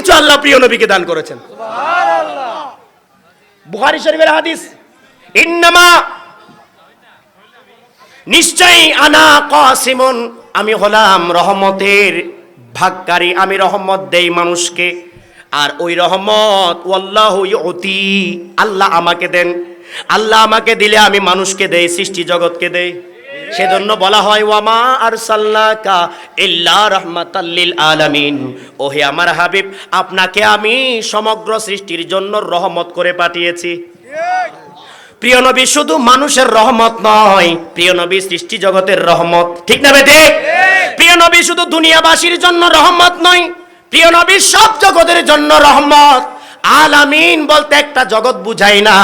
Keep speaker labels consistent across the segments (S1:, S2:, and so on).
S1: সূর্য আল্লাহ প্রিয় নবীকে দান করেছেন। সুবহানাল্লাহ। বুখারী শরীফের হাদিস, ইন্নামা নিশ্চয়ই আনা কাসিমুন, আমি হলাম রহমতের ভাগকারী, আমি রহমত দেই মানুষকে, আর ওই রহমত ওয়াল্লাহু ইউতি, আল্লাহ আমাকে দেন, আল্লাহ আমাকে দিলে আমি মানুষকে দেই, সৃষ্টি জগৎকে দেই। সেজন্য বলা হয় ওয়ামা আরসালনাকা ইল্লা রাহমাতাল লিল আলামিন, ওহে আমার হাবিব, আপনাকে আমি সমগ্র সৃষ্টির জন্য রহমত করে পাঠিয়েছি। প্রিয় নবী শুধু মানুষের রহমত নয়, প্রিয় নবী সৃষ্টি জগতের রহমত, ঠিক না বেটে? প্রিয় নবী শুধু দুনিয়াবাসীর জন্য রহমত নয়, প্রিয় নবী সব জগতের জন্য রহমত। আলামিন বলতে একটা জগৎ বুঝায় না,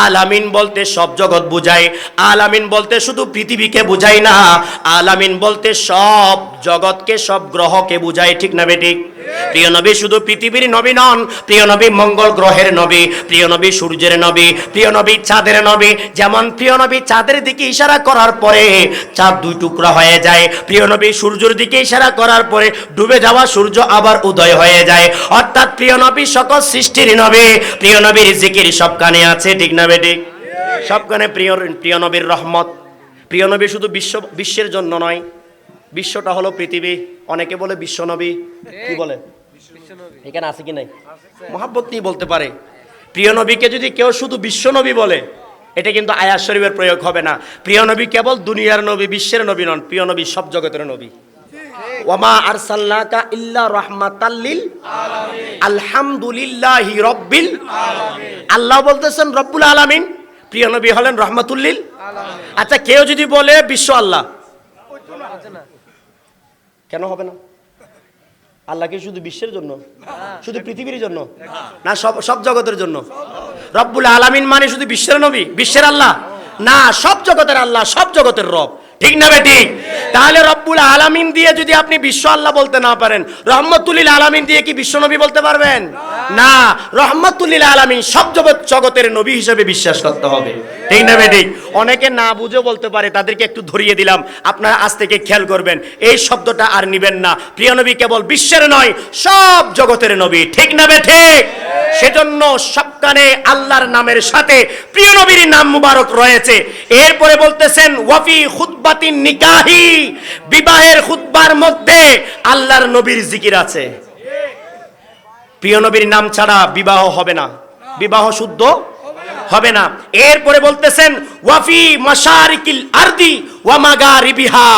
S1: আলামিন বলতে সব জগৎ বুঝায়। আলামিন বলতে শুধু পৃথিবীকে বুঝায় না, আলামিন বলতে সব জগৎকে, সব গ্রহকে বুঝায়, ঠিক না বেঠিক? প্রিয় নবী শুধু পৃথিবীর নবী নন, প্রিয় নবী মঙ্গল গ্রহের নবী, প্রিয় নবী সূর্যের নবী, প্রিয় নবী চাঁদের নবী। যেমন প্রিয় নবী চাঁদের দিকে ইশারা করার পরে চাঁদ দুই টুকরা হয়ে যায়, প্রিয় নবী সূর্যের দিকে ইশারা করার পরে ডুবে যাওয়া সূর্য আবার উদয় হয়ে যায়। অর্থাৎ প্রিয় নবী সকল সৃষ্টির নবী, প্রিয় নবীর জিকির সব কানে আছে, ঠিক না বেঠিক? সব কানে প্রিয় নবীর রহমত। প্রিয় নবী শুধু বিশ্বের জন্য নয়, বিশ্বটা হলো পৃথিবী। অনেকে বলে বিশ্ব নবী, কি বলে? এখানে আছে কি নাই? মহাব্বত নিয়ে বলতে পারে। প্রিয় নবীকে যদি কেউ শুধু বিশ্ব নবী বলে, এটা কিন্তু আয়াত শরীফের প্রয়োগ হবে না। প্রিয় নবী কেবল দুনিয়ার নবী, বিশ্বের নবী নন, প্রিয় নবী সব জগতের নবী। ওয়ামা আরসালনাকা ইল্লা রাহমাতাল লিল আলামিন, আলহামদুলিল্লাহি রাব্বিল আলামিন। আল্লাহ বলতেছেন রব্বুল আলামিন, প্রিয় নবী হলেন রহমাতুল লিল আলামিন। আচ্ছা, কেউ যদি বলে বিশ্ব আল্লাহ, কেন হবে না? আল্লাহ কি শুধু বিশ্বের জন্য, শুধু পৃথিবীর জন্য না, সব জগতের জন্য? রব্বুল আলামিন মানে শুধু বিশ্বের নবী, বিশ্বের আল্লাহ না, সব জগতের আল্লাহ, সব জগতের রব, ঠিক না বেঠিক? তাহলে রব্বুল আলামিন দিয়ে যদি আপনি বিশ্ব আল্লাহ বলতে না পারেন, রহমতুল লিল আলামিন দিয়ে কি বিশ্ব নবী বলতে পারবেন? না, রহমতুল লিল আলামিন সব জগতের নবী হিসেবে বিশ্বাস করতে হবে, ঠিক না বেঠিক? অনেকে না বুঝে বলতে পারে, তাদেরকে একটু ধরিয়ে দিলাম, আপনারা আজ থেকে খেয়াল করবেন, এই শব্দটা আর নিবেন না। প্রিয় নবী কেবল বিশ্বের নয়, সব জগতের নবী, ঠিক না বেঠিক? সেজন্য সবখানে আল্লাহর নামের সাথে প্রিয় নবীর নাম মুবারক রয়েছে। এরপরে বলতেছেন ওয়াফি খুতবাতিন নিকাহি, বিবাহের খুতবার মধ্যে আল্লাহর নবীর জিকির আছে। প্রিয় নবীর নাম ছাড়া বিবাহ হবে না, বিবাহ শুদ্ধ হবে না। এরপরে বলতেছেন ওয়াফি মাশারিকিল আরদি ওয়া মাগারিবিহা,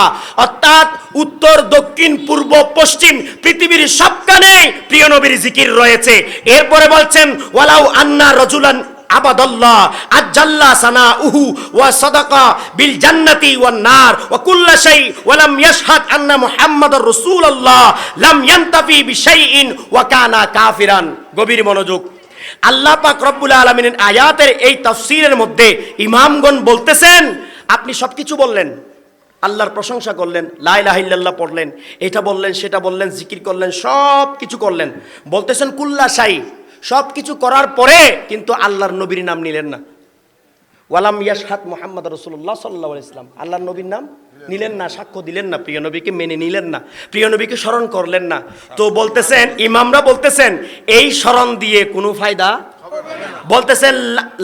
S1: অর্থাৎ উত্তর, দক্ষিণ, পূর্ব, পশ্চিম পৃথিবীর সবখানে প্রিয় নবীর জিকির রয়েছে। এরপরে বলছেন ওয়ালাউ আন্না রাজুলান আবাদাল্লাহ আজ্জাল্লা সানাউহু ওয়া সাদাকা বিল জান্নাতি ওয়ান নার ওয়া কুল্লা শাই ওয়া লাম ইয়াশহাদ আন্না মুহাম্মাদুর রাসূলুল্লাহ লাম ইয়ানতাফি বিশাইইন ওয়া কানা কাফিরান। গভীর মনোযোগ। আল্লাহ পাক রব্বুল আলামিনের আয়াতের এই তাফসীরের মধ্যে ইমামগণ বলতেছেন, আপনি সবকিছু বললেন, আল্লাহর প্রশংসা করলেন, লা ইলাহা ইল্লাল্লাহ পড়লেন, এটা বললেন, সেটা বললেন, জিকির করলেন, সব কিছু করলেন, বলতেছেন কুল্লা শাই, সব কিছু করার পরে কিন্তু আল্লাহর নবীর নাম নিলেন না। ওয়ালাম ইয়াশহাদ মুহাম্মাদুর রাসূলুল্লাহ সাল্লাল্লাহু আলাইহি ওয়াসাল্লাম, আল্লাহর নবীর নাম নিলেন না, সাক্ষ্য দিলেন না, প্রিয় নবীকে মেনে নিলেন না, প্রিয় নবীকে স্মরণ করলেন না। তো বলতেছেন, ইমামরা বলতেছেন এই স্মরণ দিয়ে কোনো ফায়দা বলতেছেন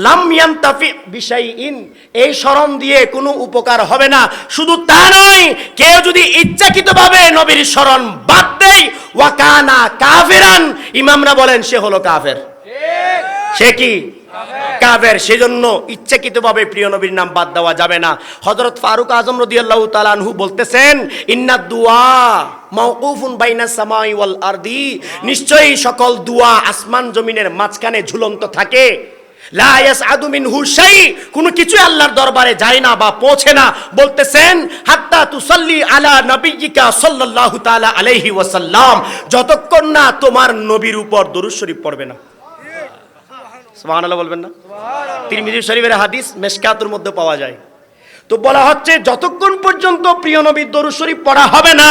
S1: লাম ইয়ানতাফি বিশাইইন, এই স্মরণ দিয়ে কোনো উপকার হবে না। শুধু তা নয়, কেউ যদি ইচ্ছাকৃতভাবে নবীর স্মরণ বাদ দেয় ওয়া কানা কাফিরান, ইমামরা বলেন সে হলো কাফের। সে কি? কাফের। সেজন্য ইচ্ছাকৃতভাবে প্রিয় নবীর নাম বাদ দেওয়া যাবে না। হযরত ফারুক আযম রাদিয়াল্লাহু তাআলা আনহু বলতেছেন ইন্নাদ দুআ মাওকুফুন বাইনাস সামাই ওয়াল আরদি, নিশ্চয়ই সকল দুআ আসমান জমিনের মাঝখানে ঝুলন্ত থাকে। লা ইয়াসআদু মিনহু শাই, কোনো কিছু আল্লাহর দরবারে যায় না বা পৌঁছে না। বলতেছেন হাত্তা তুসাল্লি আলা নবিয়্যিকা সাল্লাল্লাহু তাআলা আলাইহি ওয়াসাল্লাম, যতক্ষণ না তোমার নবীর উপর দরুদ শরীফ পড়বে না। সুবহানাল্লাহ বলবেন না? তিরমিজি শরীফের হাদিস মিশকাতুর মধ্যে পাওয়া যায়। তো বলা হচ্ছে যতক্ষণ পর্যন্ত প্রিয় নবীর দরুদ শরীফ পড়া হবে না,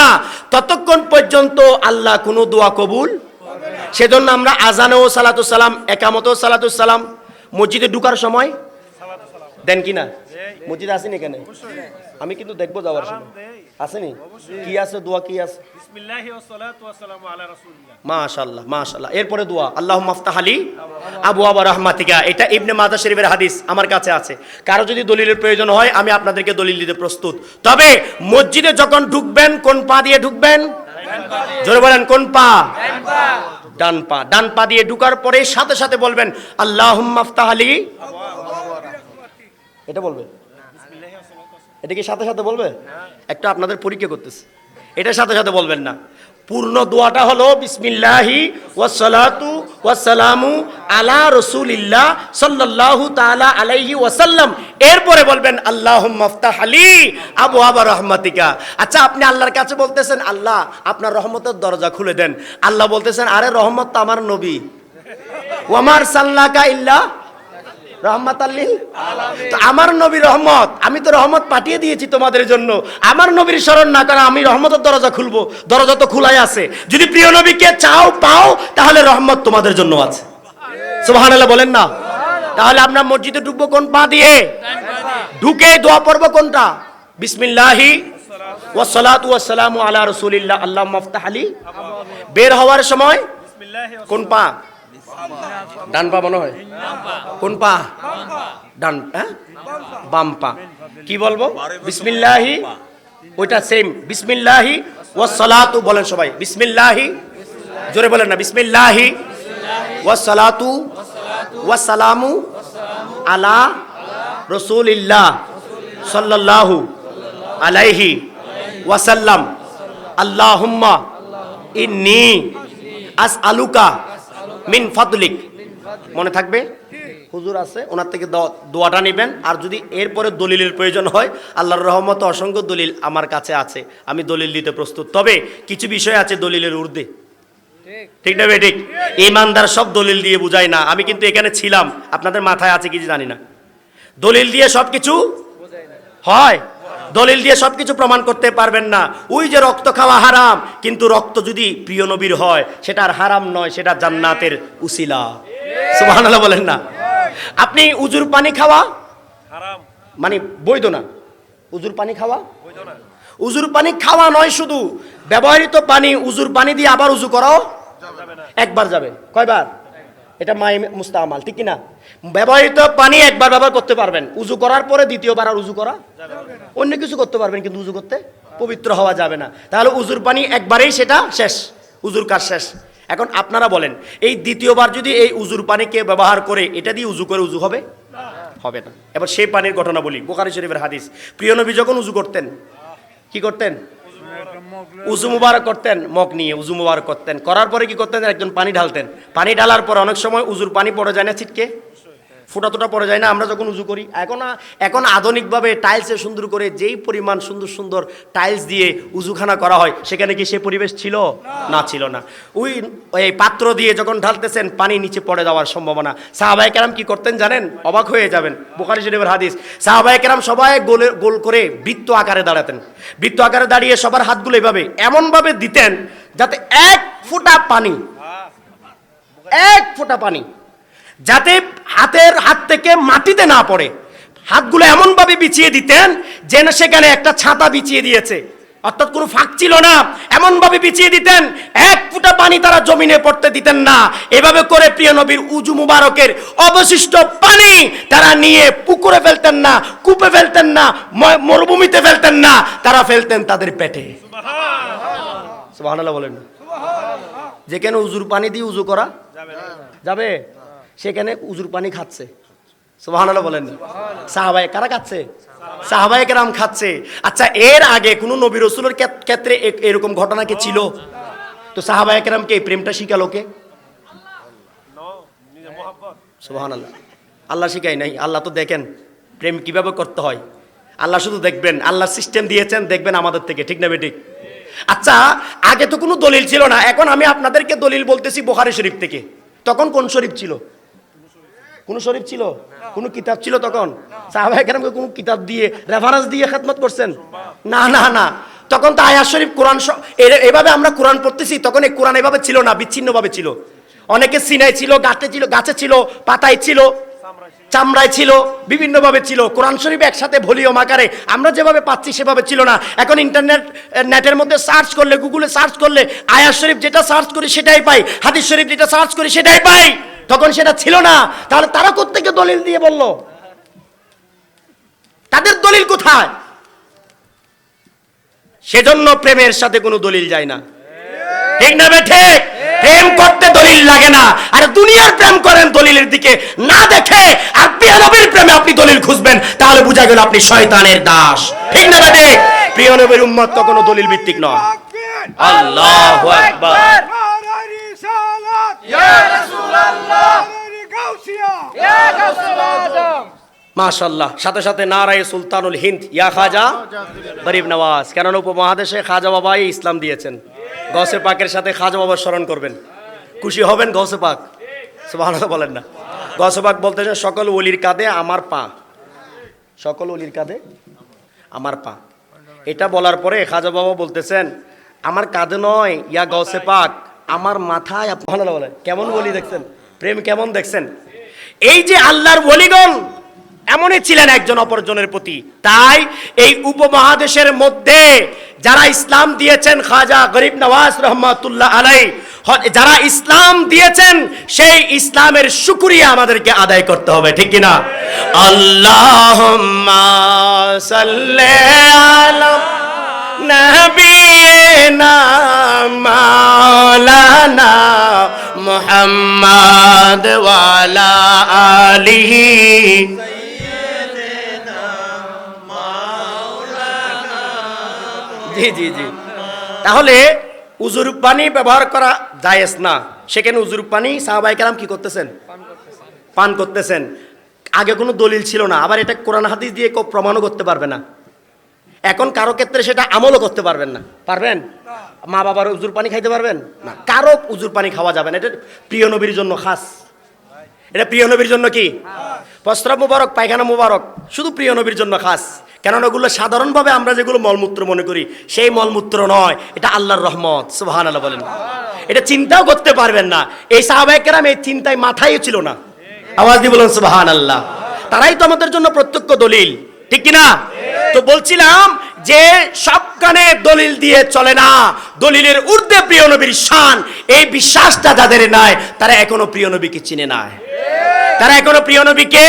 S1: ততক্ষণ পর্যন্ত আল্লাহ কোনো দোয়া কবুল করবে না। সেজন্য আমরা আজানেও সালাতু সালাম, একামতেও সালাতু সালাম, মসজিদে ঢোকার সময় দেন কিনা? মসজিদে আসেন এখানে, আমি কিন্তু দেখবো যাওয়ার সময় আসেনি? কি আছে দোয়া, কি আছে?
S2: বিসমিল্লাহি ওয়াস সালাতু ওয়াস সালামু আলা রাসূলিল্লাহ।
S1: মাশাআল্লাহ মাশাআল্লাহ। এরপরে দোয়া আল্লাহুম্মা আফতাহ আলী আবওয়াবা রাহমাতিকা। এটা ইবনে মাজাহ শরীফের হাদিস, আমার কাছে আছে। কারো যদি দলিলের প্রয়োজন হয় আমি আপনাদেরকে দলিল দিতে প্রস্তুত। তবে মসজিদে যখন ঢুকবেন কোন পা দিয়ে ঢুকবেন? জোরে বলেন, কোন পা? ডান পা। ডান পা দিয়ে ঢুকার পরে সাথে সাথে বলবেন আল্লাহুম্মা আফতাহ আলী। এটা বলবে? এটা কি সাথে সাথে বলবে? একটা আপনাদের পরীক্ষা করতেছে, এটা সাথে সাথে বলবেন না। পূর্ণ দোয়াটা হলো বিসমিল্লাহি ওয়াসসালাতু ওয়াসসালামু আলা রাসূলিল্লাহ সাল্লাল্লাহু তাআলা আলাইহি ওয়াসাল্লাম। এরপরে বলবেন আল্লাহুম্মা আফতাহ আলী আবওয়াবা রাহমাতিকা। আচ্ছা, আপনি আল্লাহর কাছে বলতেছেন আল্লাহ আপনার রহমতের দরজা খুলে দেন। আল্লাহ বলতেছেন আরে রহমত তো আমার নবী, ওয়ামার সাল্লাকা ইল্লা রহমাতাল লিল আলামিন। তো আমার নবী রহমত, আমি তো রহমত পাঠিয়ে দিয়েছি তোমাদের জন্য। আমার নবীর স্মরণ না করে আমি রহমতের দরজা খুলবো? দরজা তো খোলাই আছে। যদি প্রিয় নবীকে চাও পাও তাহলে রহমত তোমাদের জন্য আছে। সুবহানাল্লাহ বলেন না? তাহলে আমরা মসজিদে ঢুকবো কোন পা দিয়ে? ঢুকে দোয়া পড়বো কোনটা? বিসমিল্লাহি ওয়াসসালাতু ওয়াসসালামু আলা রাসূলিল্লাহ আল্লাহুম্মা আফতাহ আলী। বের হওয়ার সময়
S2: বিসমিল্লাহি ওয়াস
S1: কোন পা? ডান পা মনে হয়। কোন পা? ডান, হ্যাঁ বাম পা। কি বলবো? বিসমিল্লাহি, ওইটা সেম। বিসমিল্লাহি ওয়াসসালাতু বলেন সবাই, বিসমিল্লাহি। জোরে বলেন না, বিসমিল্লাহি ওয়াসসালাতু ওয়াসসালামু আলা রাসূলিল্লাহ সাল্লাল্লাহু আলাইহি ওয়াসাল্লাম। আল্লাহুম্মা ইন্নী আসআলুকা মিন ফাদলিক। মনে থাকবে? হুজুর আছে, ওনার থেকে দোয়াটা নেবেন। আর যদি এরপরে দলিলের প্রয়োজন হয়, আল্লাহর রহমতে অসংখ্য দলিল আমার কাছে আছে, আমি দলিল দিতে প্রস্তুত। তবে কিছু বিষয় আছে দলিলের ঊর্ধ্বে, ঠিক না ঠিক? ইমানদার সব দলিল দিয়ে বুঝায় না। আমি কিন্তু এখানে ছিলাম, আপনাদের মাথায় আছে কি জানি না। দলিল দিয়ে সব কিছু হয়, দলিল দিয়ে সবকিছু প্রমাণ করতে পারবেন না। ওই যে রক্ত খাওয়া হারাম, কিন্তু রক্ত যদি প্রিয় নবীর হয় সেটা আর হারাম নয়, সেটা জান্নাতের উসিলা। সুবহানাল্লাহ বলেন না? আপনি উজুর পানি খাওয়া
S2: হারাম,
S1: মানে বৈধ না। উজুর পানি খাওয়া
S2: বৈধ না।
S1: উজুর পানি খাওয়া নয়, শুধু ব্যবহৃত পানি উজুর পানি দিয়ে আবার উজু করাও
S2: যাবে না।
S1: একবার যাবে। কয়বার? এটা মাই মুস্তামাল, ঠিক কি না? ব্যবহৃত পানি একবার ব্যবহার করতে পারবেন, উজু করার পরে দ্বিতীয়বার আর উজু করা অন্য কিছু করতে পারবেন, কিন্তু উজু করতে পবিত্র হওয়া যাবে না। তাহলে উজুর পানি একবারেই সেটা শেষ, উজুর কাজ শেষ। এখন আপনারা বলেন, এই দ্বিতীয়বার যদি এই উজুর পানিকে ব্যবহার করে এটা দিয়ে উজু করে উজু হবে? হবে না। এবার সেই পানির ঘটনা বলি, বুখারী শরীফের হাদিস। প্রিয় নবী যখন উজু করতেন কি করতেন? উজু মুবারক করতেন, মগ নিয়ে উজু মুবারক করতেন। করার পরে কি করতেন? একজন পানি ঢালতেন। পানি ঢালার পর অনেক সময় উজুর পানি পড়ে যায় না ছিটকে, ফোঁটা টোটা পড়ে যায় না আমরা যখন উজু করি? এখন আধুনিকভাবে টাইলসে সুন্দর করে যেই পরিমাণ সুন্দর সুন্দর টাইলস দিয়ে উজুখানা করা হয়, সেখানে কি সে পরিবেশ ছিল? না, ছিল না। ওই পাত্র দিয়ে যখন ঢালতেছেন পানি নিচে পড়ে যাওয়ার সম্ভাবনা। সাহাবায়ে কেরাম কি করতেন জানেন? অবাক হয়ে যাবেন, বুখারী শরীফের হাদিস। সাহাবায়ে কেরাম সবাই গোল করে বৃত্ত আকারে দাঁড়াতেন। বৃত্ত আকারে দাঁড়িয়ে সবার হাতগুলো এভাবে এমনভাবে দিতেন যাতে এক ফোঁটা পানি যাতে হাত থেকে মাটিতে না পড়ে। হাতগুলো এমনভাবে বিছিয়ে দিতেন যেন সেখানে একটা ছাতা বিছিয়ে দিয়েছে, অর্থাৎ কোনো ফাঁক ছিল না। এমনভাবে বিছিয়ে দিতেন এক ফোঁটা পানি তারা জমিনে পড়তে দিতেন না। এভাবে করে প্রিয় নবীর উজু মুবারকের অবশিষ্ট পানি তারা নিয়ে পুকুরে ফেলতেন না, কূপে ফেলতেন না, মরুভূমিতে ফেলতেন না, তারা ফেলতেন তাদের পেটে। সুবহানাল্লাহ বলেন। যেখানে উজুর পানি দিয়ে উজু করা যাবে সেখানে উজুর পানি খাচ্ছে। সুবহানাল্লাহ বলেন। সাহাবায়ে কারা খাচ্ছে? সাহাবায়ে কেরাম খাচ্ছে। আচ্ছা, এর আগে কোন নবী রাসূলের ক্ষেত্রে এরকম ঘটনা কি ছিল? তো সাহাবায়ে কেরামকে এই প্রেমটা শিখালো কে? সুবহানাল্লাহ। আল্লাহ শিখাই নাই। আল্লাহ তো দেখেন প্রেম কিভাবে করতে হয়। আল্লাহ শুধু দেখবেন, আল্লাহ সিস্টেম দিয়েছেন, দেখবেন আমাদের থেকে, ঠিক না বেঠিক? আচ্ছা, আগে তো কোনো দলিল ছিল না। এখন আমি আপনাদেরকে দলিল বলতেছি বুখারী শরীফ থেকে। তখন কোন শরীফ ছিল? কোন শরীফ ছিল? কোন কিতাব ছিল তখন? সাহাবায়ে কেরামকে কোন কিতাব দিয়ে রেফারেন্স দিয়ে খেদমত করছেন? না না না। তখন তো আয়াত শরীফ, কোরআন এভাবে আমরা কোরআন পড়তেছি, তখন এই কোরআন এভাবে ছিল না, বিচ্ছিন্নভাবে ছিল। অনেকে সিনাই ছিল, গাছে ছিল, পাতায় ছিল, চামড়ায় ছিল, বিভিন্নভাবে ছিল। কোরআন শরীফ একসাথে ভলিউম আকারে আমরা যেভাবে পাচ্ছি সেভাবে ছিল না। এখন নেটের মধ্যে সার্চ করলে, গুগলে সার্চ করলে আয়াত শরীফ যেটা সার্চ করি সেটাই পাই, হাদিস শরীফ যেটা সার্চ করি সেটাই পাই। তখন সেটা ছিল না। তাহলে তারা কোত্থেকে দলিল দিয়ে বলল? তাদের দলিল কোথায়? সেজন্য প্রেমের সাথে কোনো দলিল যায় না, ঠিক না বেঠে? প্রেম করতে দলিল লাগে না। আর দুনিয়ার প্রেম করেন দলিলের দিকে না দেখে, আর প্রিয় নবীর প্রেমে আপনি দলিল খুঁজবেন, তাহলে বোঝা গেল আপনি শয়তানের দাস, ঠিক না বেঠে? প্রিয় নবীর উম্মত কখনো দলিল ভিত্তিক নয়। আল্লাহু আকবার। মাশাআল্লাহ। সাথে সাথে নারায়ে সুলতানুল হিন্দ ইয়া খাজা গরিব নওয়াজ। কেননা উপমহাদেশে খাজা বাবাই ইসলাম দিয়েছেন। গৌসে পাকের সাথে খাজা বাবার স্মরণ করবেন, খুশি হবেন। গৌসে পাক সুবহানাল্লাহ বলেন না? গৌসে পাক বলতেছেন সকল ওলির কাঁধে আমার পা, সকল ওলির কাঁধে আমার পা। এটা বলার পরে খাজা বাবা বলতেছেন আমার কাঁধে নয় ইয়া গৌসে পাক, আমার মাথায়। সুবহানাল্লাহ বলেন। কেমন ওলি দেখছেন, প্রেম কেমন দেখছেন? এই যে আল্লাহর ওলিগণ এমনই ছিলেন একজন অপরজনের প্রতি। তাই এই উপমহাদেশের মধ্যে যারা ইসলাম দিয়েছেন, খাজা গরিব নওয়াজ রহমাতুল্লাহ আলাই, যারা ইসলাম দিয়েছেন, সেই ইসলামের শুকরিয়া আমাদেরকে আদায় করতে হবে, ঠিক কিনা? আল্লাহুম্মা সাল্লি আলা নবিয়িনা মাওলানা মুহাম্মদ ওয়া আলা আলিহি। জি জি জি। তাহলে উজুর পানি ব্যবহার করা জায়েজ না। সেখানে উজুর পানি সাহাবায়ে কেরাম কি করতেছেন? পান করতেছেন। আগে কোনো দলিল ছিল না। আবার এটা কোরআন হাদিস দিয়ে কেউ প্রমাণও করতে পারবে না। এখন কারো ক্ষেত্রে সেটা আমলও করতে পারবেন না। পারবেন? মা বাবার উজুর পানি খাইতে পারবেন না? কারো উজুর পানি খাওয়া যাবে না। এটা প্রিয় নবীর জন্য খাস। এটা প্রিয় নবীর জন্য কি? প্রস্রাব মুবারক, পায়খানা মুবারক শুধু প্রিয় নবীর জন্য খাস। কেননা ওগুলো সাধারণভাবে আমরা যেগুলো মলমূত্র মনে করি সেই মলমূত্র নয়, এটা আল্লাহর রহমত। সুবহানাল্লাহ বলেন। এটা চিন্তাও করতে পারবেন না। এই সাহাবায়ে কেরাম এই চিন্তায় মাথায় ছিল না। আওয়াজ দিয়ে বলুন সুবহানাল্লাহ। তারাই তো আমাদের জন্য প্রত্যক্ষ দলিল, ঠিক কিনা? তো বলছিলাম যে সব কানে দলিল দিয়ে চলে না, দলিলের ঊর্ধ্বে প্রিয় নবীর শান। এই বিশ্বাসটা যাদের নাই তারা এখনো প্রিয় নবীকে চিনে না। তারা এখনো প্রিয় নবীকে,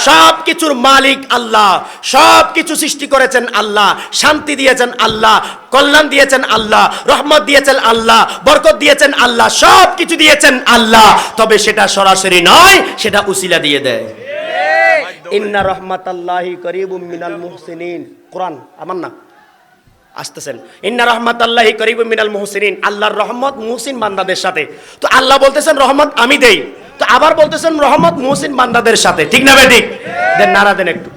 S1: সব কিছুর মালিক আল্লাহ, সব কিছু সৃষ্টি করেছেন আল্লাহ, শান্তি দিয়েছেন আল্লাহ, কল্যাণ দিয়েছেন আল্লাহ, রহমত দিয়েছেন আল্লাহ, বরকত দিয়েছেন আল্লাহ, সব কিছু দিয়েছেন আল্লাহ। তবে সেটা সরাসরি নয়, সেটা উসিলা দিয়ে দেয়। ইন্না রহমাতাল্লাহি করিবুম মিনাল মুহসিনিন। কোরআন আমার না আসতেছেন। ইন্না রহমাতাল্লাহি করিবুম মিনাল মুহসিনিন। আল্লাহর রহমত মুহসিন বান্দাদের সাথে। তো আল্লাহ বলতেছেন রহমত আমি দেই, তো আবার বলতেছেন রহমত মুহসিন বান্দাদের সাথে, ঠিক না বেঠিক? দেন নারা দেন একটু।